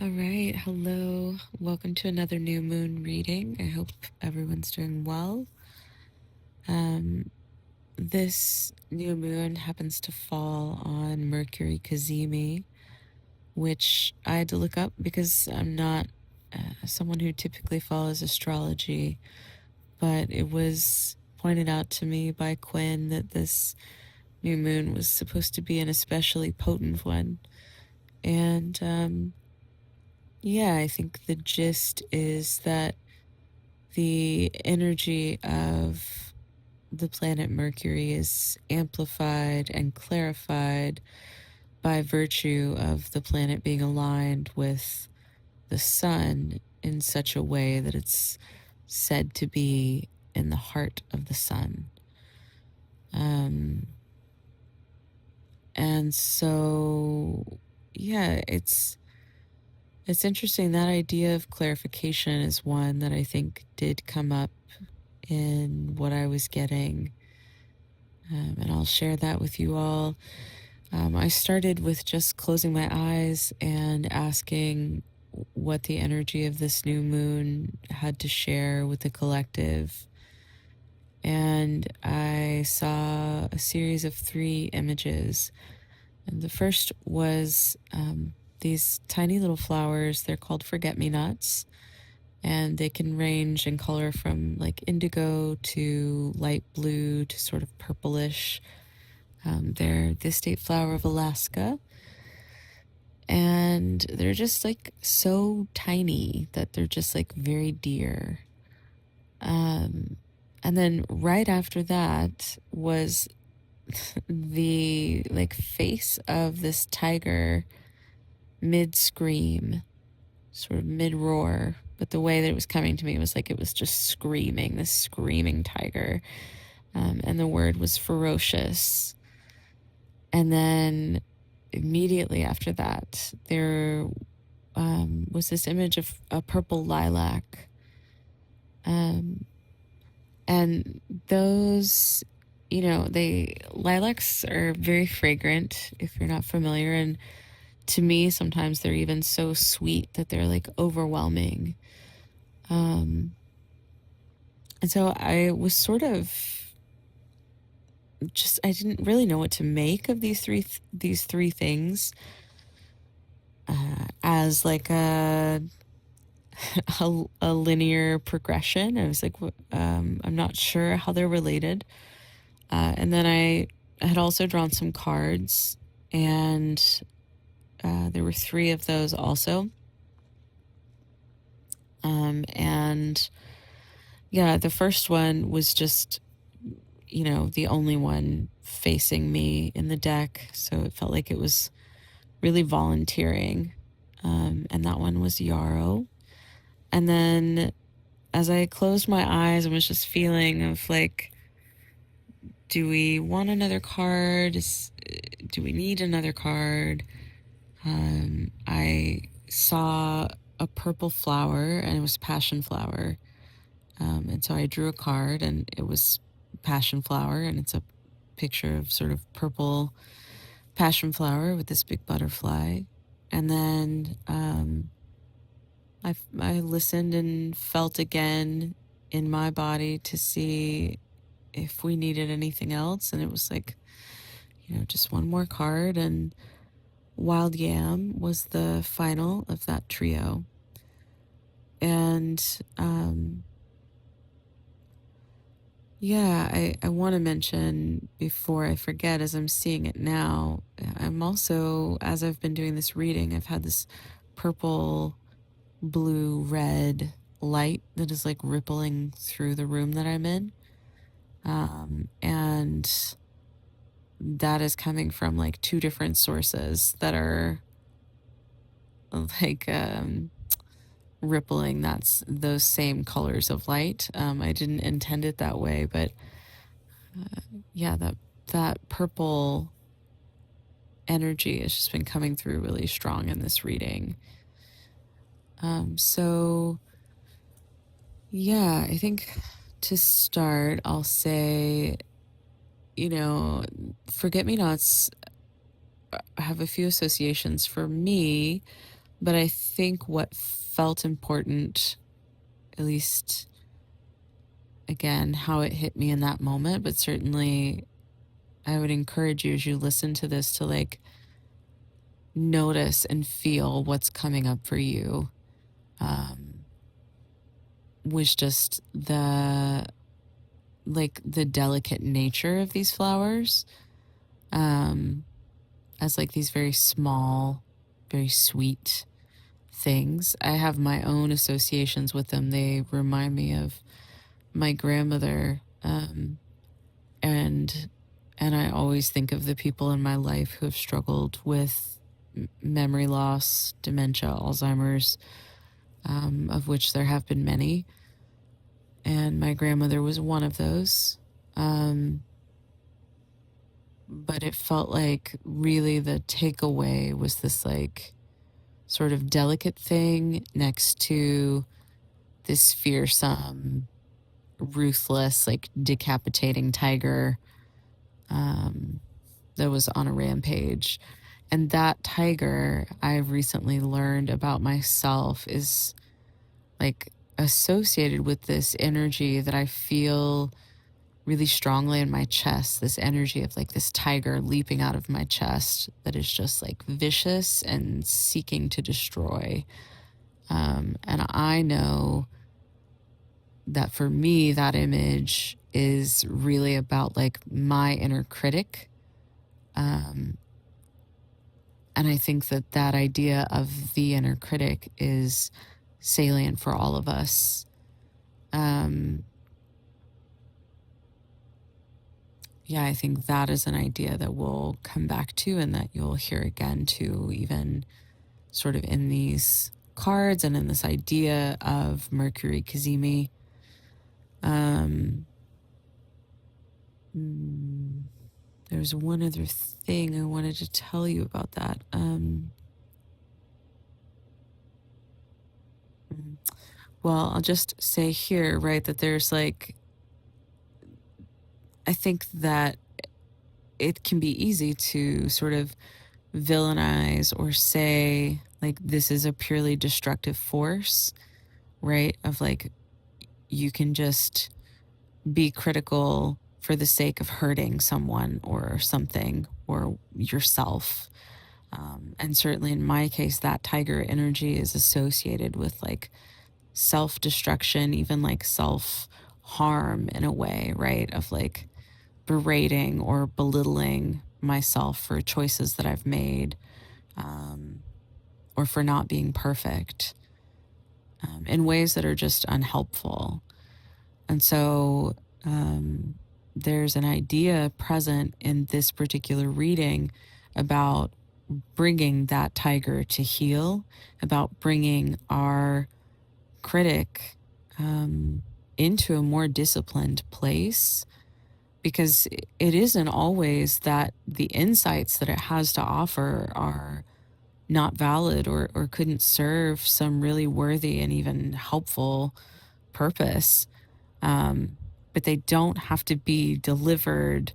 All right, hello. Welcome to another new moon reading. I hope everyone's doing well. This new moon happens to fall on Mercury Cazimi, which I had to look up because I'm not someone who typically follows astrology, but it was pointed out to me by Quinn that this new moon was supposed to be an especially potent one. And yeah, I think the gist is that the energy of the planet Mercury is amplified and clarified by virtue of the planet being aligned with the sun in such a way that it's said to be in the heart of the sun. And so, yeah, it's interesting. That idea of clarification is one that I think did come up in what I was getting, and I'll share that with you all. I started with just closing my eyes and asking what the energy of this new moon had to share with the collective. And I saw a series of 3 images. And the first was these tiny little flowers. They're called forget-me-nots. And they can range in color from like indigo to light blue to sort of purplish. They're the state flower of Alaska. And they're just like so tiny that they're just like very dear. And then right after that was the like face of this tiger mid scream, sort of mid roar. But the way that it was coming to me was like it was just screaming, this screaming tiger. And the word was ferocious. And then immediately after that, there was this image of a purple lilac. And those, lilacs are very fragrant if you're not familiar. And to me, sometimes they're even so sweet that they're like overwhelming. And so I was sort of I didn't really know what to make of these three things as like a linear progression. I was like, I'm not sure how they're related. And then I had also drawn some cards, and there were 3 of those also. And yeah, the first one was just, the only one facing me in the deck. So it felt like it was really volunteering. And that one was Yarrow. And then as I closed my eyes, I was just feeling of like, do we want another card? Do we need another card? I saw a purple flower, and it was passion flower. And so I drew a card, and it was passion flower, and it's a picture of sort of purple passion flower with this big butterfly. And then I listened and felt again in my body to see if we needed anything else. And it was like, just one more card. And Wild Yam was the final of that trio. And yeah, I want to mention before I forget, as I'm seeing it now, I'm also, as I've been doing this reading, I've had this purple, blue, red light that is like rippling through the room that I'm in. And that is coming from like 2 different sources that are like rippling. That's those same colors of light. I didn't intend it that way, but yeah, that purple energy has just been coming through really strong in this reading. So yeah, I think to start, I'll say, forget-me-nots have a few associations for me. But I think what felt important, at least again, how it hit me in that moment, but certainly I would encourage you as you listen to this to like notice and feel what's coming up for you. Was just the delicate nature of these flowers, as like these very small, very sweet things. I have my own associations with them. They remind me of my grandmother, and I always think of the people in my life who have struggled with memory loss, dementia, Alzheimer's, of which there have been many. And my grandmother was one of those. But it felt like really the takeaway was this like sort of delicate thing next to this fearsome, ruthless, like decapitating tiger that was on a rampage. And that tiger, I've recently learned about myself, is like associated with this energy that I feel really strongly in my chest, this energy of like this tiger leaping out of my chest that is just like vicious and seeking to destroy. And I know that for me, that image is really about like my inner critic. And I think that that idea of the inner critic is salient for all of us. Yeah, I think that is an idea that we'll come back to and that you'll hear again too, even sort of in these cards and in this idea of Mercury Cazimi. There's one other thing I wanted to tell you about that. Well, I'll just say here, right, that there's like, I think that it can be easy to sort of villainize or say, like, this is a purely destructive force, right? Of like, you can just be critical for the sake of hurting someone or something or yourself. And certainly in my case, that tiger energy is associated with like self destruction, even like self harm in a way, right? Of like berating or belittling myself for choices that I've made, or for not being perfect, in ways that are just unhelpful. And so there's an idea present in this particular reading about bringing that tiger to heel, about bringing our critic into a more disciplined place, because it isn't always that the insights that it has to offer are not valid or couldn't serve some really worthy and even helpful purpose. But they don't have to be delivered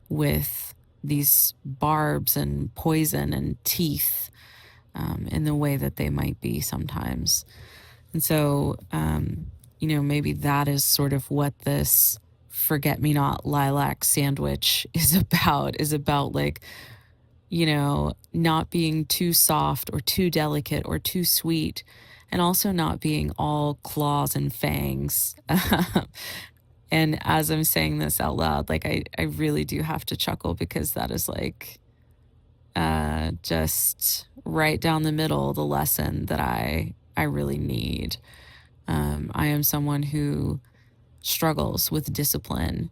with these barbs and poison and teeth, in the way that they might be sometimes. And so, maybe that is sort of what this forget me not lilac sandwich is about like, not being too soft or too delicate or too sweet, and also not being all claws and fangs. And as I'm saying this out loud, like I really do have to chuckle, because that is like just right down the middle, the lesson that I really need. I am someone who struggles with discipline,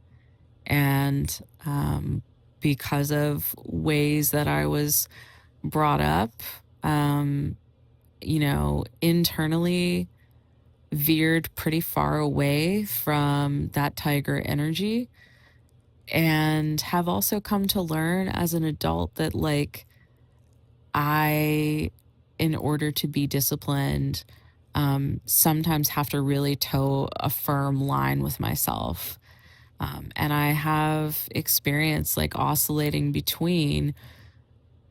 and because of ways that I was brought up, internally veered pretty far away from that tiger energy, and have also come to learn as an adult that like in order to be disciplined, sometimes have to really toe a firm line with myself. And I have experienced like oscillating between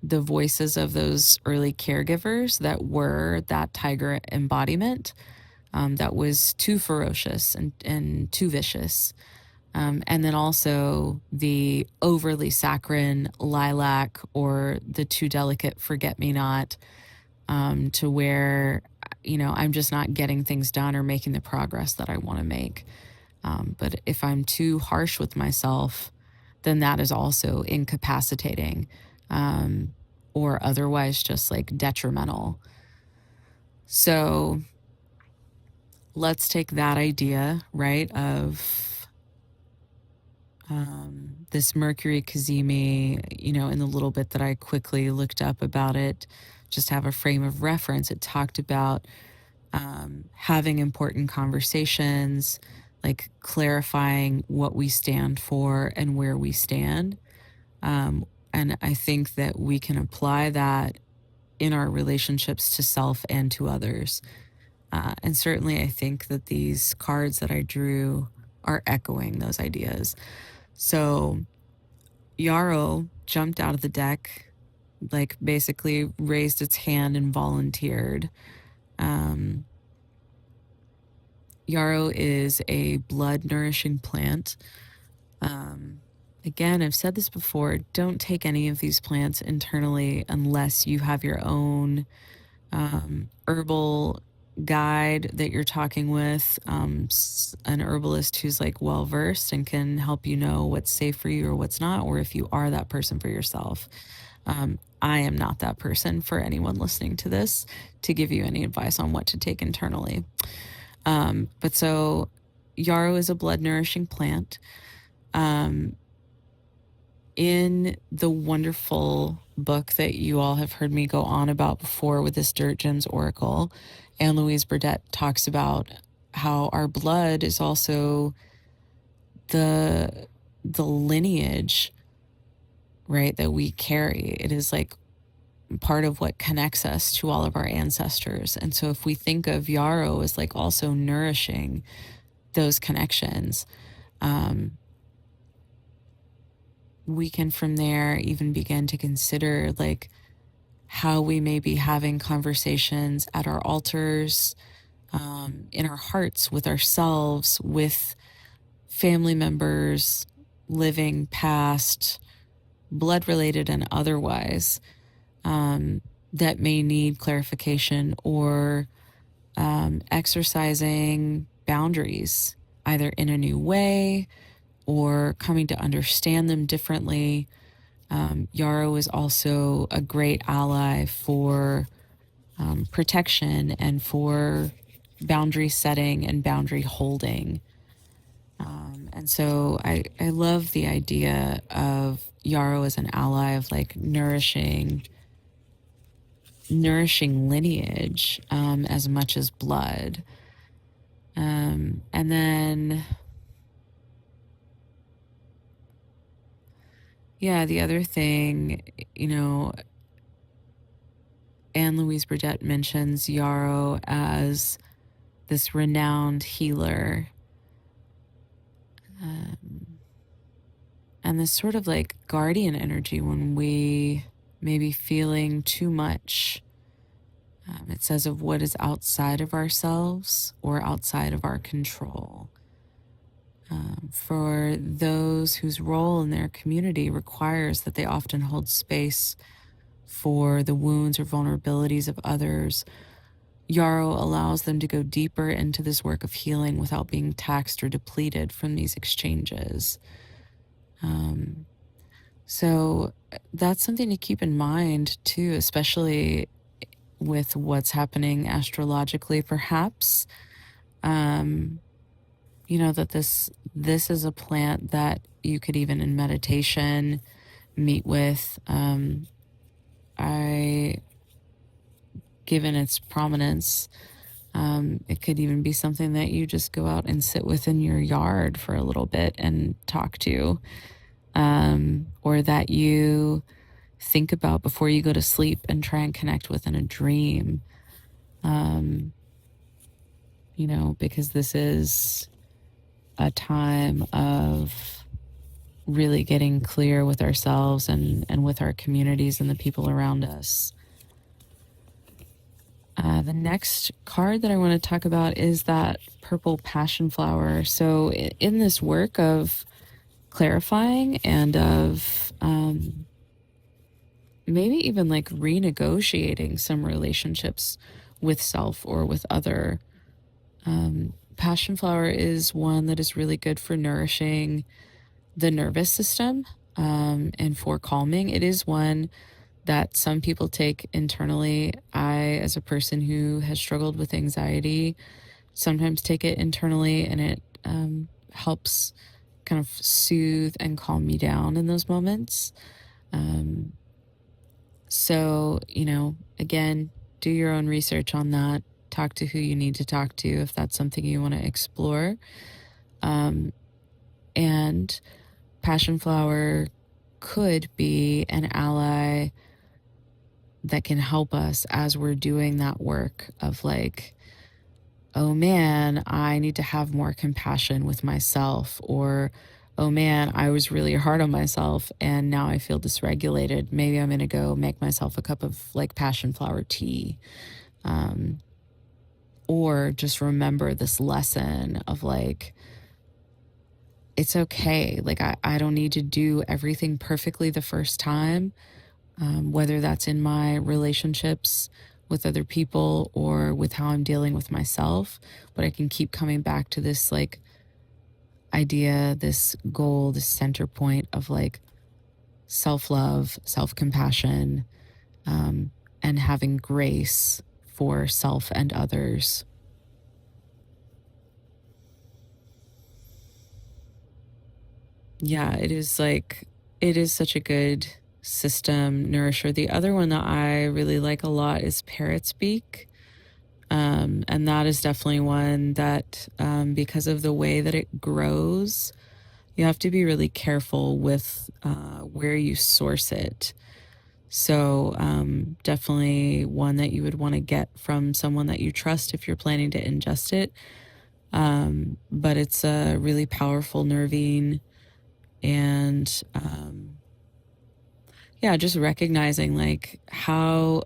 the voices of those early caregivers that were that tiger embodiment, that was too ferocious and too vicious. And then also the overly saccharine lilac or the too delicate forget me not, to where, I'm just not getting things done or making the progress that I want to make. But if I'm too harsh with myself, then that is also incapacitating, or otherwise just like detrimental. So let's take that idea, right, of this Mercury Cazimi, in the little bit that I quickly looked up about it, just have a frame of reference. It talked about having important conversations, like clarifying what we stand for and where we stand. And I think that we can apply that in our relationships to self and to others. And certainly, I think that these cards that I drew are echoing those ideas. So, Yarrow jumped out of the deck, like basically raised its hand and volunteered. Um, Yarrow is a blood nourishing plant. Again, I've said this before, don't take any of these plants internally unless you have your own herbal guide that you're talking with, an herbalist who's like well versed and can help you know what's safe for you or what's not, or if you are that person for yourself. I am not that person for anyone listening to this to give you any advice on what to take internally. But so yarrow is a blood nourishing plant. In the wonderful book that you all have heard me go on about before with this Dirt Gems Oracle, Anne Louise Burdett talks about how our blood is also the lineage, right, that we carry. It is like part of what connects us to all of our ancestors. And so if we think of yarrow as like also nourishing those connections, we can from there even begin to consider like how we may be having conversations at our altars, in our hearts, with ourselves, with family members, living past, blood related and otherwise, that may need clarification or exercising boundaries, either in a new way or coming to understand them differently. Yarrow is also a great ally for protection and for boundary setting and boundary holding. And so I love the idea of yarrow as an ally of like nourishing lineage, as much as blood. And then, yeah, the other thing, Anne Louise Burdett mentions yarrow as this renowned healer, and this sort of like guardian energy when we may be feeling too much. It says of what is outside of ourselves or outside of our control. For those whose role in their community requires that they often hold space for the wounds or vulnerabilities of others, yarrow allows them to go deeper into this work of healing without being taxed or depleted from these exchanges. So that's something to keep in mind too, especially with what's happening astrologically, perhaps. That this is a plant that you could even in meditation meet with. Given its prominence, it could even be something that you just go out and sit with in your yard for a little bit and talk to, or that you think about before you go to sleep and try and connect with in a dream. Because this is a time of really getting clear with ourselves and with our communities and the people around us. The next card that I want to talk about is that purple passion flower. So in this work of clarifying and of maybe even like renegotiating some relationships with self or with other, passion flower is one that is really good for nourishing the nervous system, and for calming. It is one that some people take internally. I, as a person who has struggled with anxiety, sometimes take it internally, and it helps kind of soothe and calm me down in those moments. Um, so, again, do your own research on that. Talk to who you need to talk to if that's something you want to explore. And passion flower could be an ally that can help us as we're doing that work of like, oh man, I need to have more compassion with myself, or oh man, I was really hard on myself and now I feel dysregulated. Maybe I'm going to go make myself a cup of like passion flower tea. Or just remember this lesson of like, it's okay. Like, I don't need to do everything perfectly the first time, whether that's in my relationships with other people or with how I'm dealing with myself. But I can keep coming back to this like idea, this goal, this center point of like self love, self compassion, and having grace for self and others. Yeah, it is such a good system nourisher. The other one that I really like a lot is parrot speak. And that is definitely one that, because of the way that it grows, you have to be really careful with where you source it. So, definitely one that you would want to get from someone that you trust if you're planning to ingest it. But it's a really powerful nervine, and yeah, just recognizing like how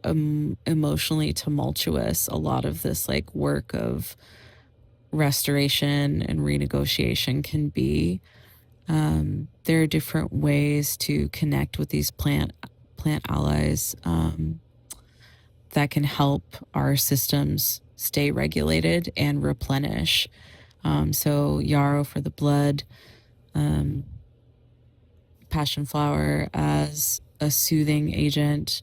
emotionally tumultuous a lot of this like work of restoration and renegotiation can be. There are different ways to connect with these plant allies, that can help our systems stay regulated and replenish. So yarrow for the blood, um, passion flower as a soothing agent,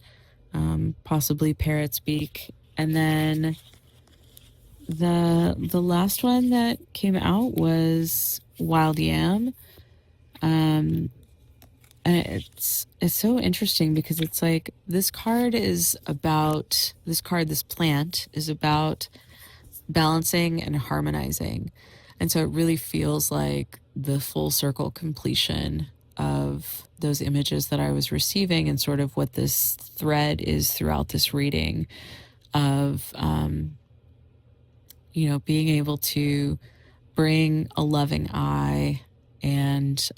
possibly parrot speak, and then the last one that came out was wild yam. Um, and it's so interesting because it's like this plant is about balancing and harmonizing. And so it really feels like the full circle completion of those images that I was receiving, and sort of what this thread is throughout this reading of, being able to bring a loving eye and,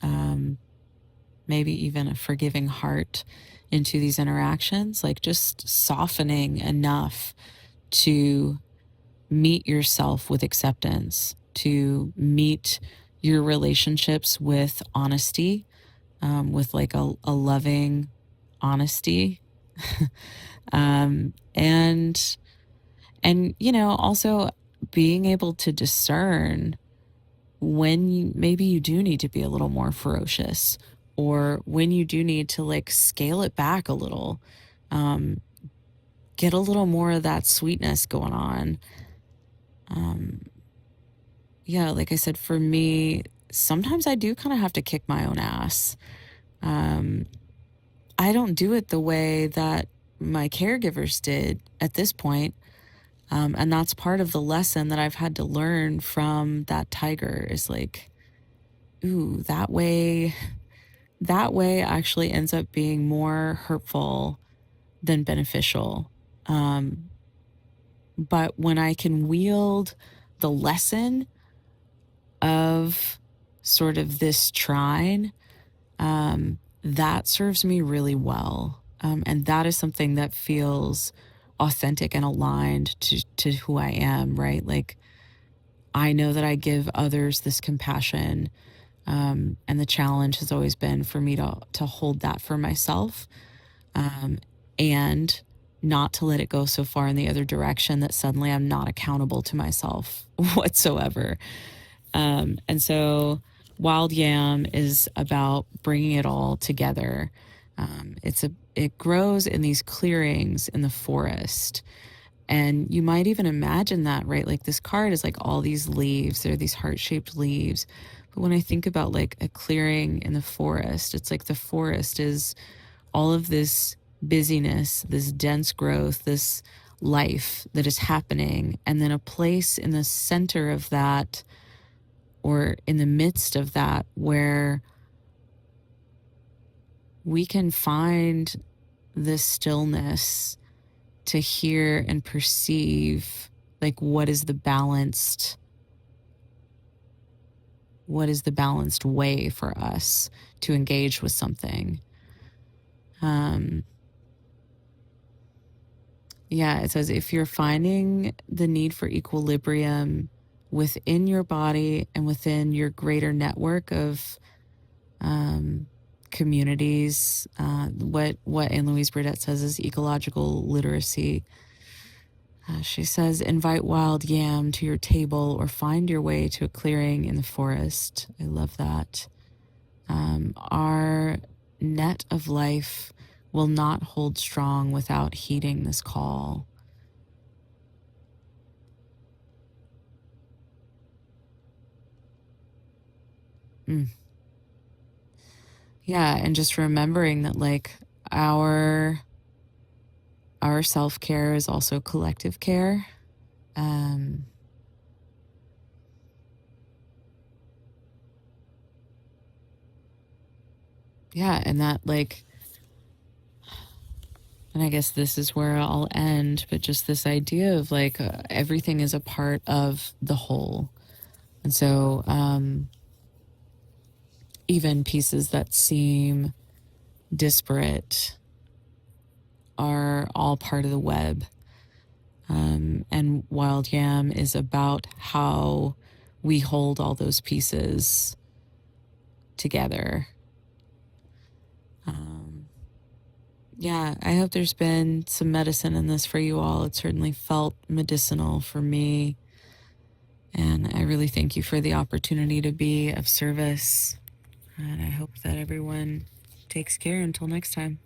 maybe even a forgiving heart into these interactions, like just softening enough to meet yourself with acceptance, to meet your relationships with honesty, with like a loving honesty. And also being able to discern when maybe you do need to be a little more ferocious, or when you do need to like scale it back a little, get a little more of that sweetness going on. Yeah, like I said, for me, sometimes I do kind of have to kick my own ass. I don't do it the way that my caregivers did at this point. And that's part of the lesson that I've had to learn from that tiger is like, ooh, that way actually ends up being more hurtful than beneficial. But when I can wield the lesson of sort of this trine, that serves me really well. And that is something that feels authentic and aligned to who I am, right? Like, I know that I give others this compassion. And the challenge has always been for me to hold that for myself, um, and not to let it go so far in the other direction that suddenly I'm not accountable to myself whatsoever. And so Wild Yam is about bringing it all together. It grows in these clearings in the forest. And you might even imagine that, right? Like this card is like all these leaves, they're these heart-shaped leaves. But when I think about like a clearing in the forest, it's like the forest is all of this busyness, this dense growth, this life that is happening. And then a place in the center of that, or in the midst of that, where we can find the stillness to hear and perceive, like, what is the balanced way for us to engage with something. Yeah, it says if you're finding the need for equilibrium within your body and within your greater network of communities, what Anne Louise Burdett says is ecological literacy. She says, invite wild yam to your table or find your way to a clearing in the forest. I love that. Our net of life will not hold strong without heeding this call. Mm. Yeah, and just remembering that, like, our self-care is also collective care. Yeah, and that, like, and I guess this is where I'll end, but just this idea of like everything is a part of the whole. And so even pieces that seem disparate are all part of the web. And Wild Yam is about how we hold all those pieces together. Yeah, I hope there's been some medicine in this for you all. It certainly felt medicinal for me. And I really thank you for the opportunity to be of service. And I hope that everyone takes care until next time.